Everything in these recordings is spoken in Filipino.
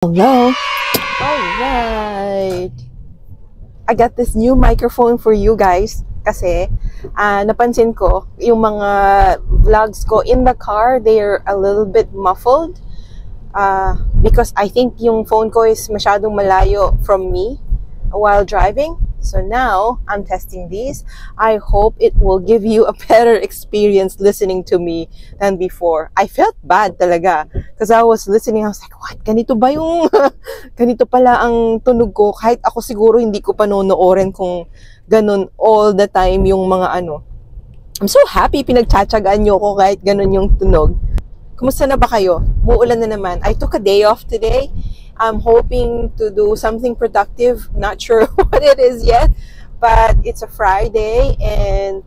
Hello. Alright. I got this new microphone for you guys kasi napansin ko yung mga vlogs ko in the car, they're a little bit muffled because I think yung phone ko is masyadong malayo from me while driving. So now, I'm testing these. I hope it will give you a better experience listening to me than before. I felt bad talaga because I was listening. I was like, what? Ganito ba yung... ganito pala ang tunog ko. Kahit ako siguro hindi ko panonoorin kung ganun all the time yung mga ano. I'm so happy pinagtsatsagaan nyo ko kahit ganun yung tunog. Kumusta na ba kayo? Muulan na naman. I took a day off today. I'm hoping to do something productive. Not sure what it is yet, but it's a Friday and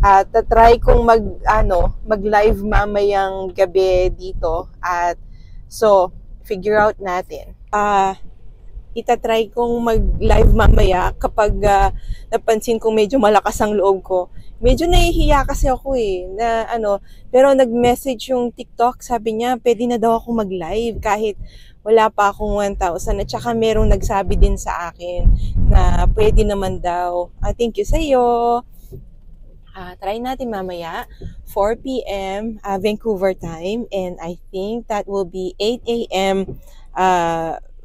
tatry kong mag-live mamayang gabi dito at so figure out natin. Itatry kong mag-live mamaya kapag napansin kong medyo malakas ang loob ko. Medyo nahihiya kasi ako na pero nag-message yung TikTok, sabi niya pwede na daw ako mag-live kahit wala pa akong 1,000 at saka merong nagsabi din sa akin na pwede naman daw. Thank you sa iyo. Try natin mamaya 4 p.m. Vancouver time and I think that will be 8 a.m.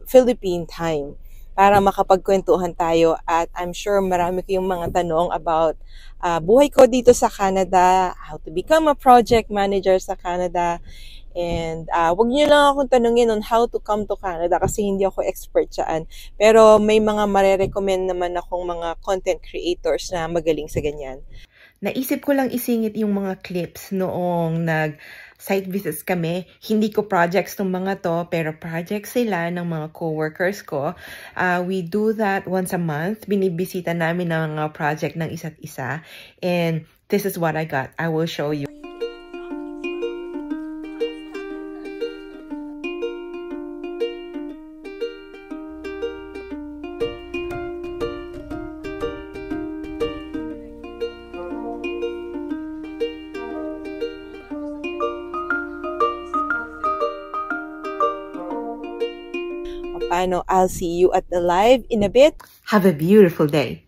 Philippine time para makapagkwentuhan tayo at I'm sure marami kayong mga tanong about buhay ko dito sa Canada, how to become a project manager sa Canada. And wag niyo lang akong tanungin on how to come to Canada kasi hindi ako expert dyan. Pero may mga marerecommend naman akong mga content creators na magaling sa ganyan. Naisip ko lang isingit yung mga clips noong nag-site visits kami. Hindi ko projects ng mga to, pero projects sila ng mga co-workers ko. We do that once a month. Binibisita namin ang mga project ng isa't isa. And this is what I got. I will show you. I'll see you at the live in a bit. Have a beautiful day.